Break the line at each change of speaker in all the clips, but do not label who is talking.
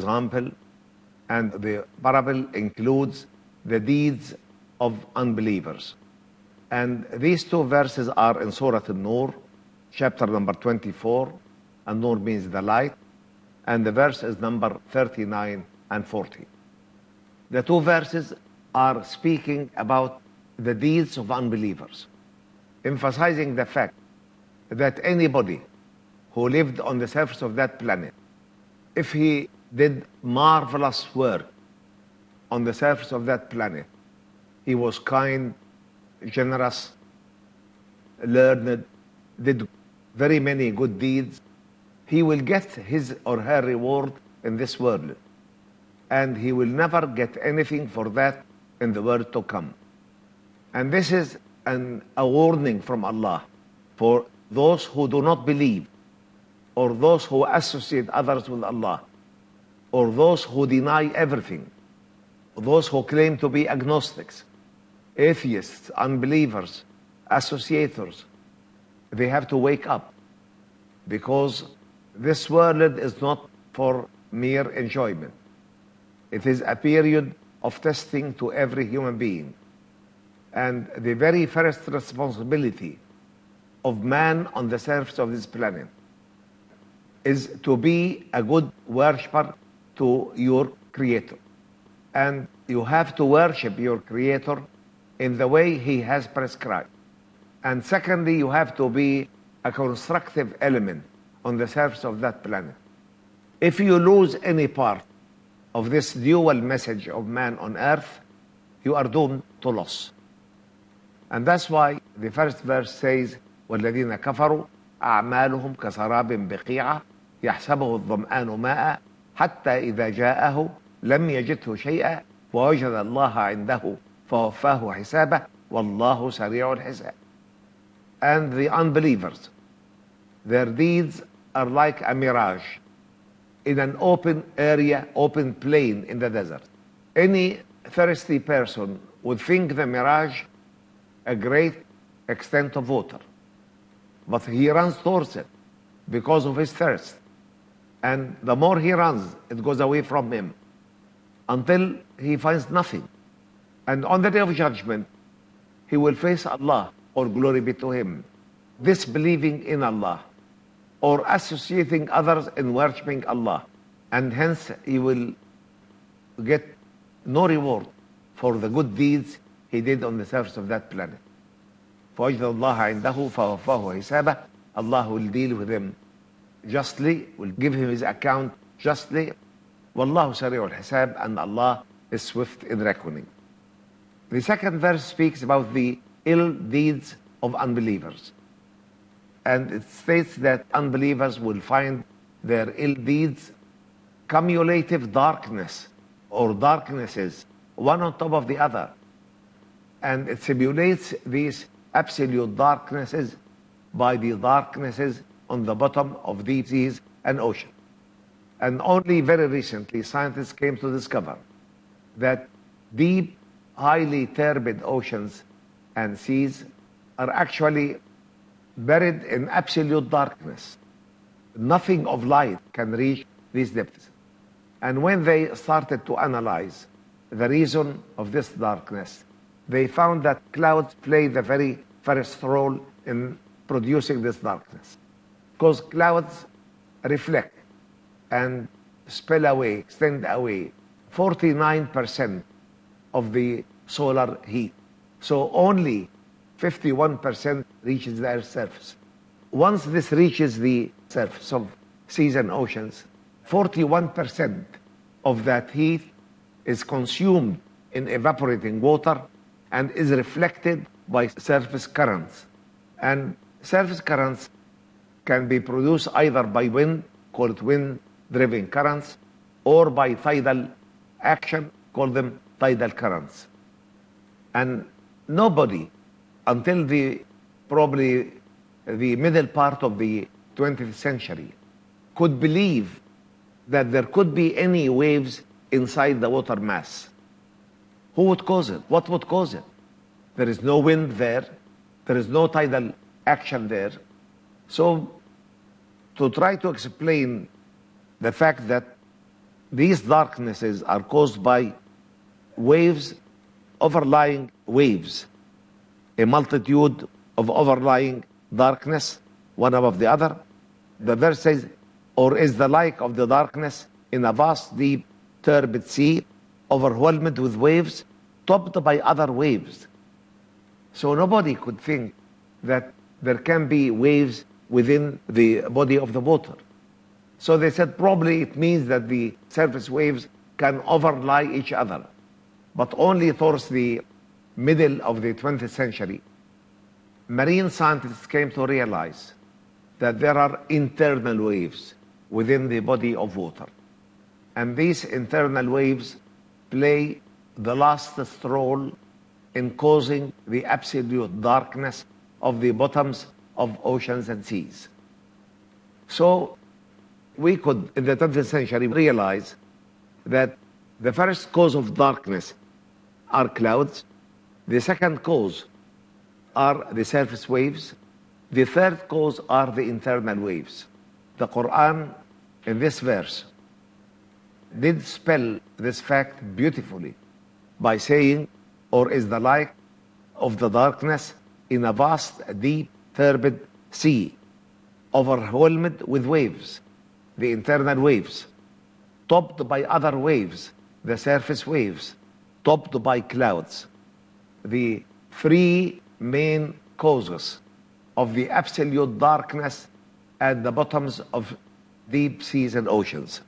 example, and the parable includes the deeds of unbelievers. And these two verses are in Surah An-Nur, chapter number 24, and Nur means the light, and the verse is number 39 and 40. The two verses are speaking about the deeds of unbelievers, emphasizing the fact that anybody who lived on the surface of that planet, if he did marvelous work on the surface of that planet, he was kind, generous, learned, did very many good deeds, he will get his or her reward in this world. And he will never get anything for that in the world to come. And this is a warning from Allah for those who do not believe, or those who associate others with Allah, or those who deny everything, those who claim to be agnostics, atheists, unbelievers, associators. They have to wake up, because this world is not for mere enjoyment. It is a period of testing to every human being. And the very first responsibility of man on the surface of this planet is to be a good worshipper to your Creator. And you have to worship your Creator in the way He has prescribed. And secondly, you have to be a constructive element on the surface of that planet. If you lose any part of this dual message of man on earth, you are doomed to loss. And that's why the first verse says, وَالَّذِينَ كَفَرُوا أَعْمَالُهُمْ كَسَرَابٍ بِقِيعَةٍ يَحْسَبُهُ الظَّمْآنُ مَاءً حَتَّى إِذَا جَاءَهُ لَمْ يَجِدْهُ شَيْئًا وَوَجَدَ اللَّهَ عِنْدَهُ فَوَفَّاهُ حِسَابَهُ وَاللَّهُ سَرِيعُ الْحِسَابِ. And the unbelievers, their deeds are like a mirage in an open area, open plain in the desert. Any thirsty person would think the mirage a great extent of water, but he runs towards it because of his thirst. And the more he runs, it goes away from him until he finds nothing. And on the day of judgment, he will face Allah, or glory be to Him, disbelieving in Allah or associating others in worshipping Allah. And hence he will get no reward for the good deeds he did on the surface of that planet. فَوَجْدَ اللَّهَ عِنْدَهُ فَوَفَّاهُ حِسَابَهُ. Allah will deal with him justly, will give him his account justly. وَاللَّهُ سَرِيعُ الْحِسَابِ. And Allah is swift in reckoning. The second verse speaks about the ill deeds of unbelievers. And it states that unbelievers will find their ill deeds cumulative darkness, or darknesses, one on top of the other. And it simulates these absolute darknesses by the darknesses on the bottom of the seas and ocean. And only very recently, scientists came to discover that deep, highly turbid oceans and seas are actually buried in absolute darkness. Nothing of light can reach these depths. And when they started to analyze the reason of this darkness, they found that clouds play the very first role in producing this darkness. Because clouds reflect and spill away, extend away 49% of the solar heat. So only 51% reaches the Earth's surface. Once this reaches the surface of seas and oceans, 41% of that heat is consumed in evaporating water and is reflected by surface currents. And surface currents can be produced either by wind, call it wind-driven currents, or by tidal action, call them tidal currents. And nobody, until probably the middle part of the 20th century, could believe that there could be any waves inside the water mass. Who would cause it? What would cause it? There is no wind there. There is no tidal action there. So to try to explain the fact that these darknesses are caused by waves, overlying waves, a multitude of overlying darkness, one above the other. The verse says, or is the like of the darkness in a vast, deep, turbid sea, overwhelmed with waves, topped by other waves. So nobody could think that there can be waves within the body of the water. So they said probably it means that the surface waves can overlie each other. But only towards the middle of the 20th century, marine scientists came to realize that there are internal waves within the body of water. And these internal waves play the lastest role in causing the absolute darkness of the bottoms of oceans and seas. So we could, in the 20th century, realize that the first cause of darkness are clouds. The second cause are the surface waves. The third cause are the internal waves. The Qur'an, in this verse, did spell this fact beautifully by saying, or is the like of the darkness in a vast, deep, turbid sea, overwhelmed with waves, the internal waves, topped by other waves, the surface waves, topped by clouds. The three main causes of the absolute darkness at the bottoms of deep seas and oceans.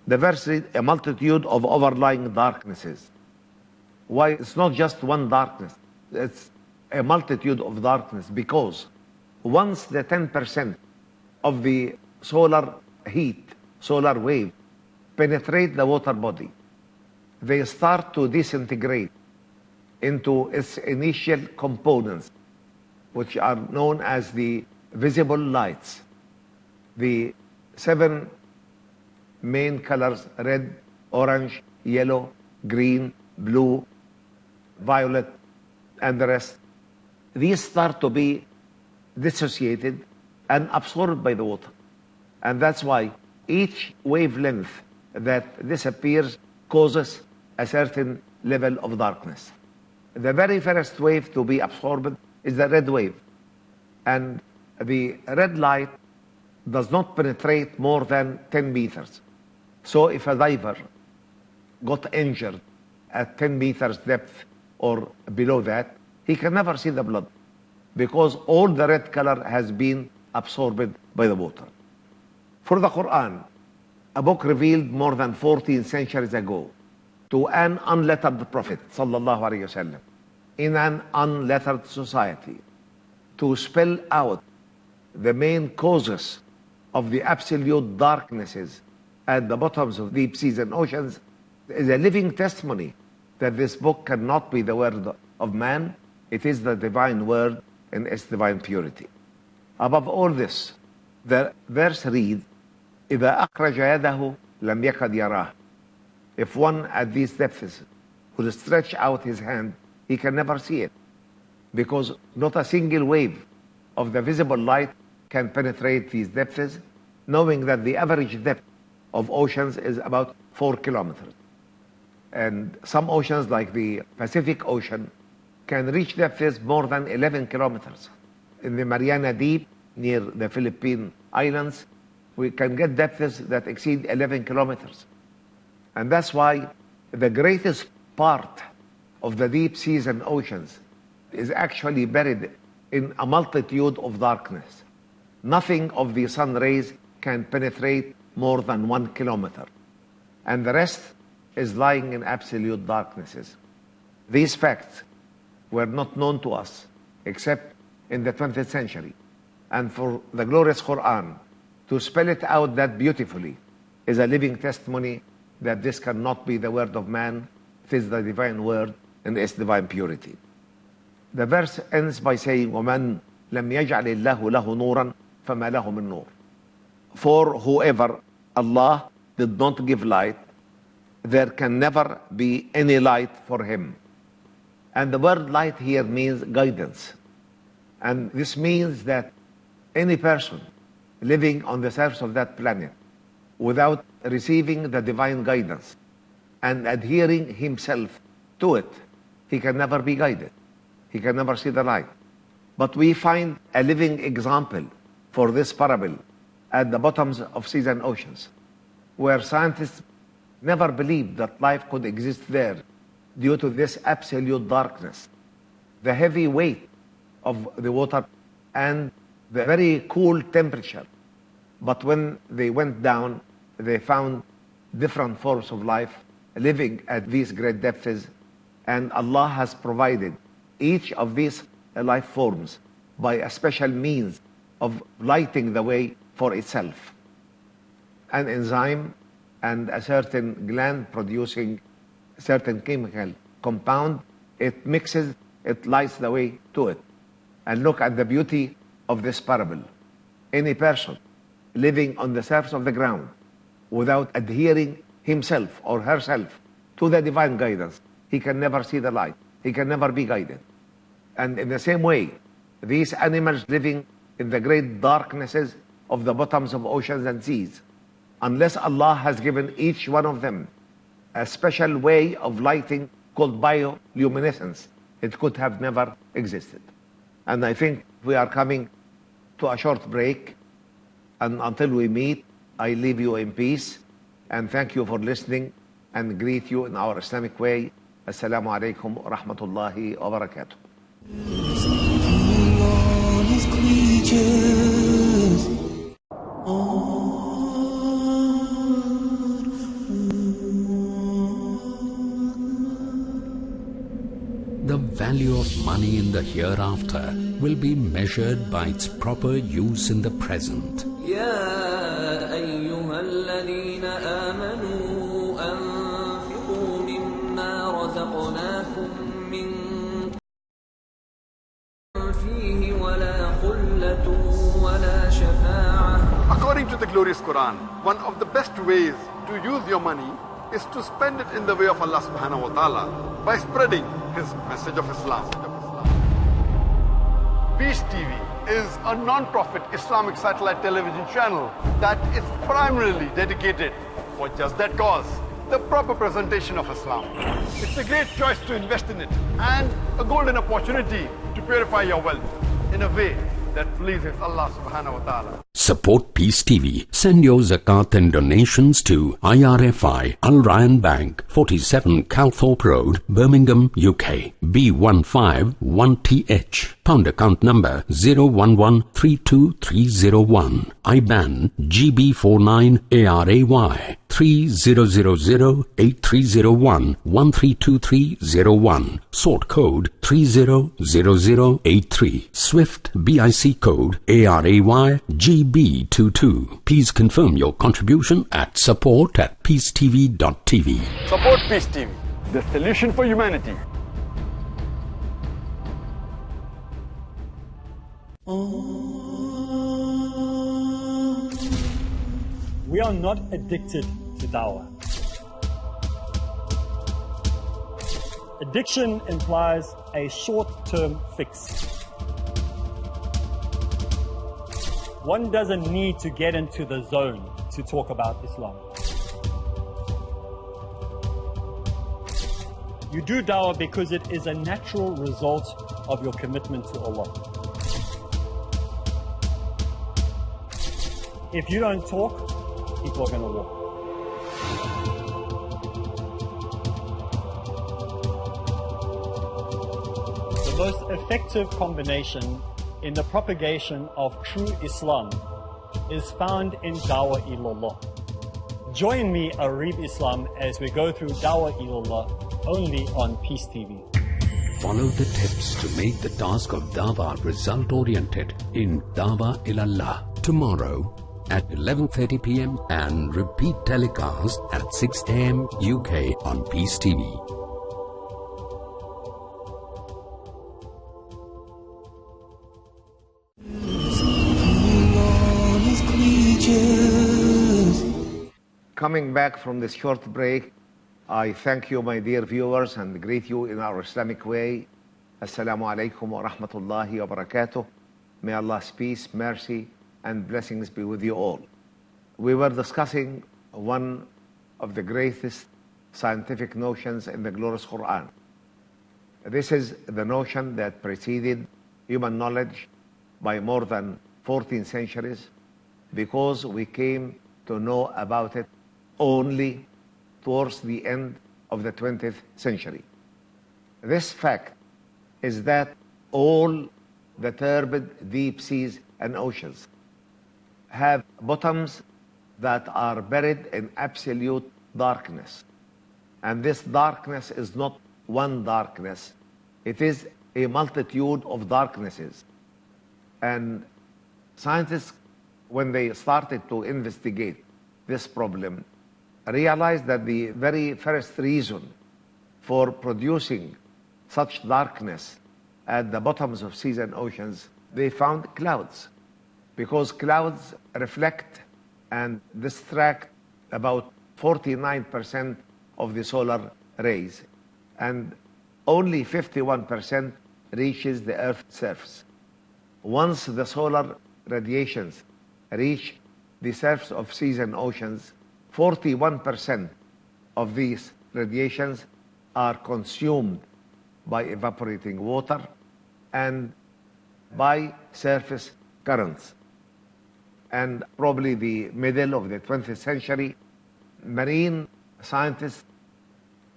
The verse is a multitude of overlying darknesses. Why? It's not just one darkness. It's a multitude of darkness, because once the 10% of the solar heat, solar wave, penetrate the water body, they start to disintegrate into its initial components, which are known as the visible lights. The 7 main colors: red, orange, yellow, green, blue, violet, and the rest. These start to be dissociated and absorbed by the water. And that's why each wavelength that disappears causes a certain level of darkness. The very first wave to be absorbed is the red wave. And the red light does not penetrate more than 10 meters. So if a diver got injured at 10 meters depth or below that, he can never see the blood, because all the red color has been absorbed by the water. For the Qur'an, a book revealed more than 14 centuries ago to an unlettered prophet, sallallahu alaihi wasallam, in an unlettered society, to spell out the main causes of the absolute darknesses at the bottoms of deep seas and oceans, is a living testimony that this book cannot be the word of man. It is the divine word in its divine purity. Above all this, the verse reads, إِذَا أَخْرَجَ يَدَهُ لَمْ يَكَدْ يَرَاهُ. If one at these depths would stretch out his hand, he can never see it, because not a single wave of the visible light can penetrate these depths, knowing that the average depth of oceans is about 4 kilometers. And some oceans, like the Pacific Ocean, can reach depths more than 11 kilometers. In the Mariana Deep, near the Philippine Islands, we can get depths that exceed 11 kilometers. And that's why the greatest part of the deep seas and oceans is actually buried in a multitude of darkness. Nothing of the sun rays can penetrate more than 1 kilometer. And the rest is lying in absolute darknesses. These facts were not known to us except in the 20th century. And for the glorious Qur'an to spell it out that beautifully is a living testimony that this cannot be the word of man. It is the divine word in its divine purity. The verse ends by saying, وَمَنْ لَمْ يَجْعَلِ اللَّهُ لَهُ نُورًا فَمَا لَهُ مِن نُور. For whoever Allah did not give light, there can never be any light for him. And the word light here means guidance. And this means that any person living on the surface of that planet without receiving the divine guidance and adhering himself to it, he can never be guided. He can never see the light. But we find a living example for this parable at the bottoms of seas and oceans, where scientists never believed that life could exist there due to this absolute darkness, the heavy weight of the water and the very cool temperature. But when they went down, they found different forms of life living at these great depths, and Allah has provided each of these life forms by a special means of lighting the way for itself. An enzyme and a certain gland producing a certain chemical compound, it mixes, it lights the way to it. And look at the beauty of this parable. Any person living on the surface of the ground without adhering himself or herself to the divine guidance, he can never see the light. He can never be guided. And in the same way, these animals living in the great darknesses of the bottoms of oceans and seas, unless Allah has given each one of them a special way of lighting called bioluminescence, it could have never existed. And I think we are coming to a short break, and until we meet, I leave you in peace, and thank you for listening, and greet you in our Islamic way. Assalamu alaikum wa rahmatullahi wa barakatuh.
The value of money in the hereafter will be measured by its proper use in the present.
يا أيها الذين آمنوا أنفقوا مما رزقناكم من فيه ولا خلة ولا شفاعة.
According to the glorious Qur'an, one of the best ways to use your money is to spend it in the way of Allah subhanahu wa ta'ala by spreading His message of Islam. Peace TV is a non-profit Islamic satellite television channel that is primarily dedicated for just that cause, the proper presentation of Islam. It's a great choice to invest in it and a golden opportunity to purify your wealth in a way that pleases Allah subhanahu wa ta'ala.
Support Peace TV. Send your zakat and donations to IRFI Al Ryan Bank, 47 Calthorpe Road, Birmingham, UK. B151TH. Pound account number 011-32301. IBAN GB49ARAY 30008301 132301. Sort code 300083. Swift BIC code ARAY GB22. Please confirm your contribution at support@peacetv.tv.
Support Peace TV, the solution for humanity.
We are not addicted to dawah. Addiction implies a short-term fix. One doesn't need to get into the zone to talk about Islam. You do dawah because it is a natural result of your commitment to Allah. If you don't talk, people are going to walk. The most effective combination in the propagation of true Islam is found in Dawah Ilallah. Join me, Arib Islam, as we go through Dawah Ilallah only on Peace TV.
Follow the tips to make the task of Dawah result-oriented in Dawah Ilallah tomorrow at 11:30 p.m. and repeat telecast at 6 a.m. UK on Peace TV.
Coming back from this short break, I thank you, my dear viewers, and greet you in our Islamic way. Assalamu alaikum wa rahmatullahi wa barakatuh. May Allah's peace, mercy, and blessings be with you all. We were discussing one of the greatest scientific notions in the glorious Qur'an. This is the notion that preceded human knowledge by more than 14 centuries, because we came to know about it only towards the end of the 20th century. This fact is that all the turbid deep seas and oceans have bottoms that are buried in absolute darkness. And this darkness is not one darkness. It is a multitude of darknesses. And scientists, when they started to investigate this problem, realized that the very first reason for producing such darkness at the bottoms of seas and oceans, they found clouds. Because clouds reflect and distract about 49% of the solar rays, and only 51% reaches the Earth's surface. Once the solar radiations reach the surface of seas and oceans, 41% of these radiations are consumed by evaporating water and by surface currents. And probably the middle of the 20th century, marine scientists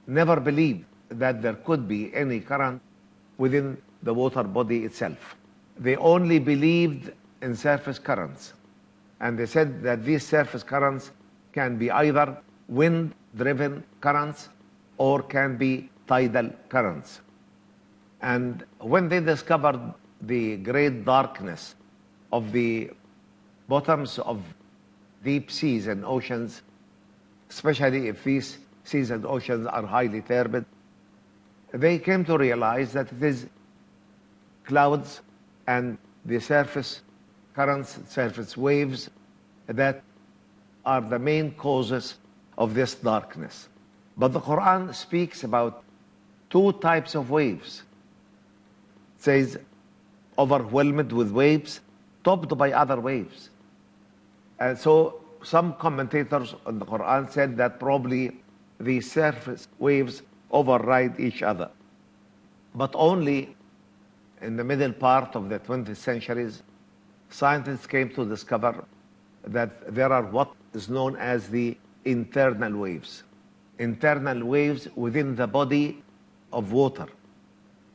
never believed that there could be any current within the water body itself. They only believed in surface currents. And they said that these surface currents can be either wind-driven currents or can be tidal currents. And when they discovered the great darkness of the bottoms of deep seas and oceans, especially if these seas and oceans are highly turbid, they came to realize that it is clouds and the surface currents, surface waves, that are the main causes of this darkness. But the Quran speaks about two types of waves. It says, overwhelmed with waves, topped by other waves. And so some commentators on the Quran said that probably the surface waves override each other. But only in the middle part of the 20th centuries, scientists came to discover that there are what is known as the internal waves. Internal waves within the body of water.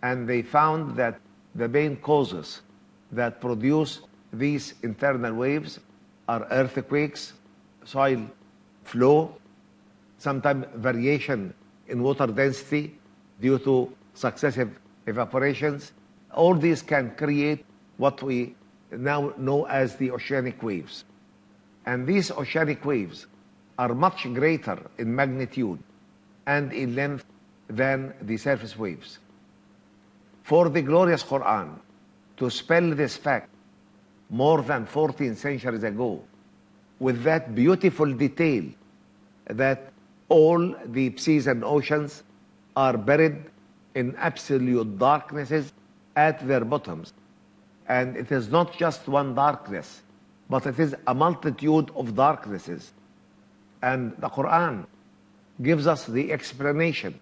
And they found that the main causes that produce these internal waves are earthquakes, soil flow, sometimes variation in water density due to successive evaporations. All these can create what we now know as the oceanic waves. And these oceanic waves are much greater in magnitude and in length than the surface waves. For the glorious Quran to spell this fact more than 14 centuries ago with that beautiful detail that all the seas and oceans are buried in absolute darknesses at their bottoms. And it is not just one darkness, but it is a multitude of darknesses. And the Quran gives us the explanation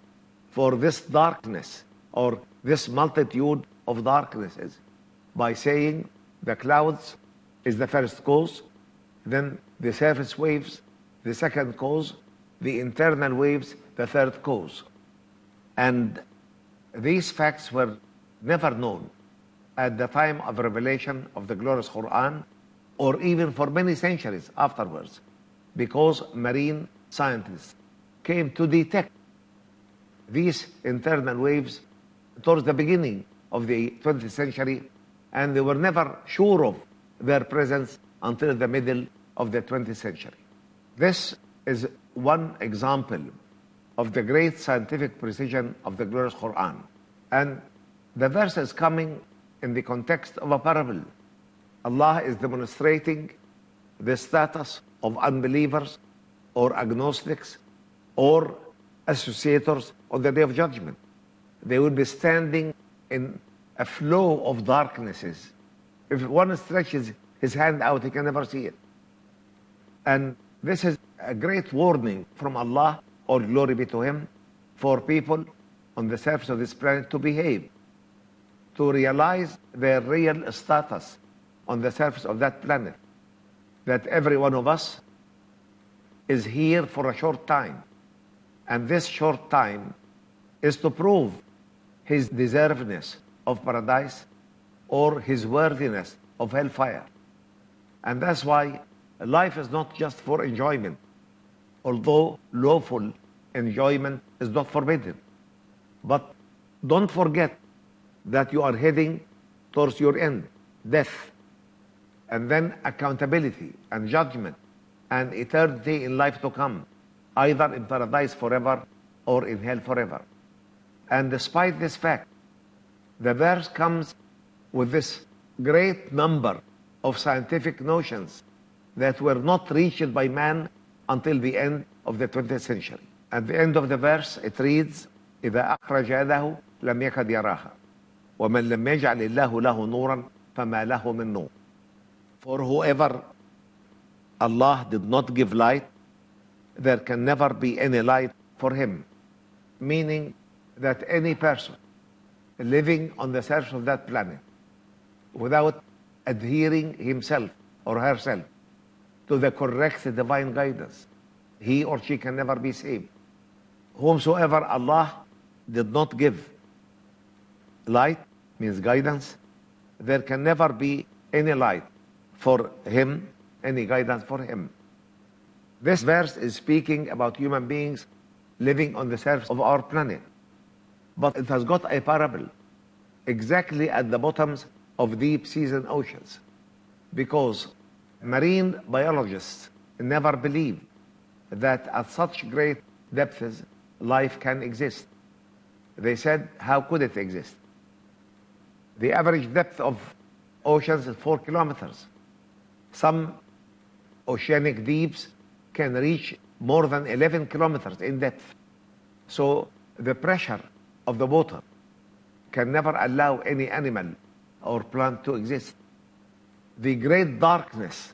for this darkness or this multitude of darknesses by saying the clouds is the first cause, then the surface waves, the second cause, the internal waves, the third cause. And these facts were never known at the time of revelation of the glorious Quran, or even for many centuries afterwards, because marine scientists came to detect these internal waves towards the beginning of the 20th century, and they were never sure of their presence until the middle of the 20th century. This is one example of the great scientific precision of the glorious Quran. And the verse is coming in the context of a parable. Allah is demonstrating the status of unbelievers or agnostics or associators on the Day of Judgment. They will be standing in a flow of darknesses. If one stretches his hand out, he can never see it. And this is a great warning from Allah, all glory be to Him, for people on the surface of this planet to behave, to realize their real status on the surface of that planet, that every one of us is here for a short time, and this short time is to prove his deservedness of paradise or his worthiness of hellfire. And that's why life is not just for enjoyment, although lawful enjoyment is not forbidden. But don't forget that you are heading towards your end, death, and then accountability and judgment and eternity in life to come, either in paradise forever or in hell forever. And despite this fact, the verse comes with this great number of scientific notions that were not reached by man until the end of the 20th century. At the end of the verse, it reads, إِذَا أَخْرَجَ يَدَهُ لَمْ يَكَدْ يَرَاهَا وَمَنْ لَمْ يَجْعَلِ اللَّهُ لَهُ نُورًا فَمَا لَهُ مِنْ نُورٍ. For whoever Allah did not give light, there can never be any light for him. Meaning that any person living on the surface of that planet without adhering himself or herself to the correct divine guidance, he or she can never be saved. Whomsoever Allah did not give light, means guidance, there can never be any light for him, any guidance for him. This verse is speaking about human beings living on the surface of our planet. But it has got a parable exactly at the bottoms of deep seas and oceans, because marine biologists never believed that at such great depths life can exist. They said, how could it exist? The average depth of oceans is 4 kilometers. Some oceanic deeps can reach more than 11 kilometers in depth. So the pressure of the water can never allow any animal or plant to exist. The great darkness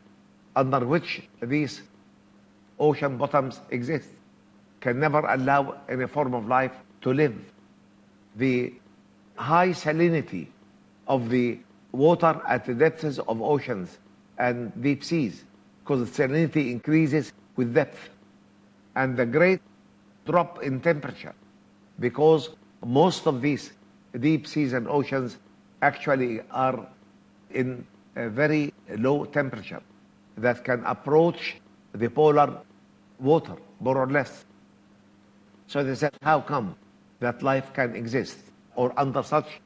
under which these ocean bottoms exist can never allow any form of life to live. The high salinity of the water at the depths of oceans and deep seas, because the salinity increases with depth, and the great drop in temperature, because most of these deep seas and oceans actually are in a very low temperature that can approach the polar water, more or less. So they said, how come that life can exist or under such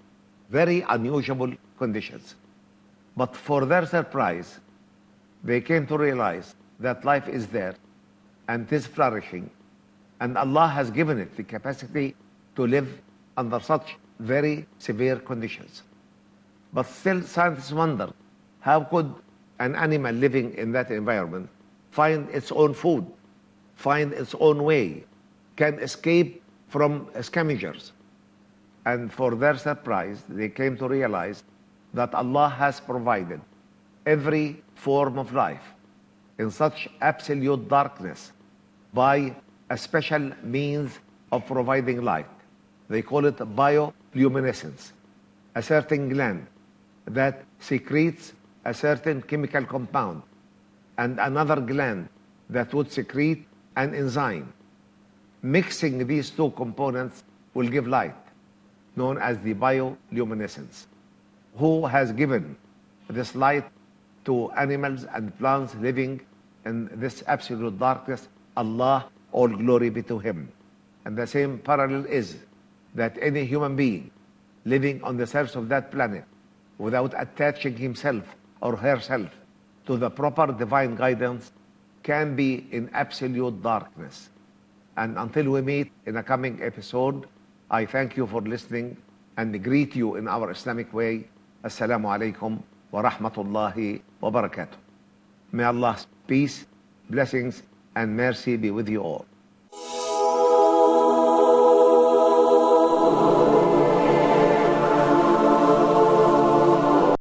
very unusual conditions? But for their surprise, they came to realize that life is there and it is flourishing, and Allah has given it the capacity to live under such very severe conditions. But still scientists wonder, how could an animal living in that environment find its own food, find its own way, can escape from scavengers? And for their surprise, they came to realize that Allah has provided every form of life in such absolute darkness by a special means of providing light. They call it bioluminescence, a certain gland that secretes a certain chemical compound, and another gland that would secrete an enzyme. Mixing these two components will give light, known as the bioluminescence. Who has given this light to animals and plants living in this absolute darkness? Allah, all glory be to Him. And the same parallel is that any human being living on the surface of that planet without attaching himself or herself to the proper divine guidance can be in absolute darkness. And until we meet in a coming episode, I thank you for listening and greet you in our Islamic way. Assalamu alaikum wa rahmatullahi wa barakatuh. May Allah's peace, blessings, and mercy be with you all.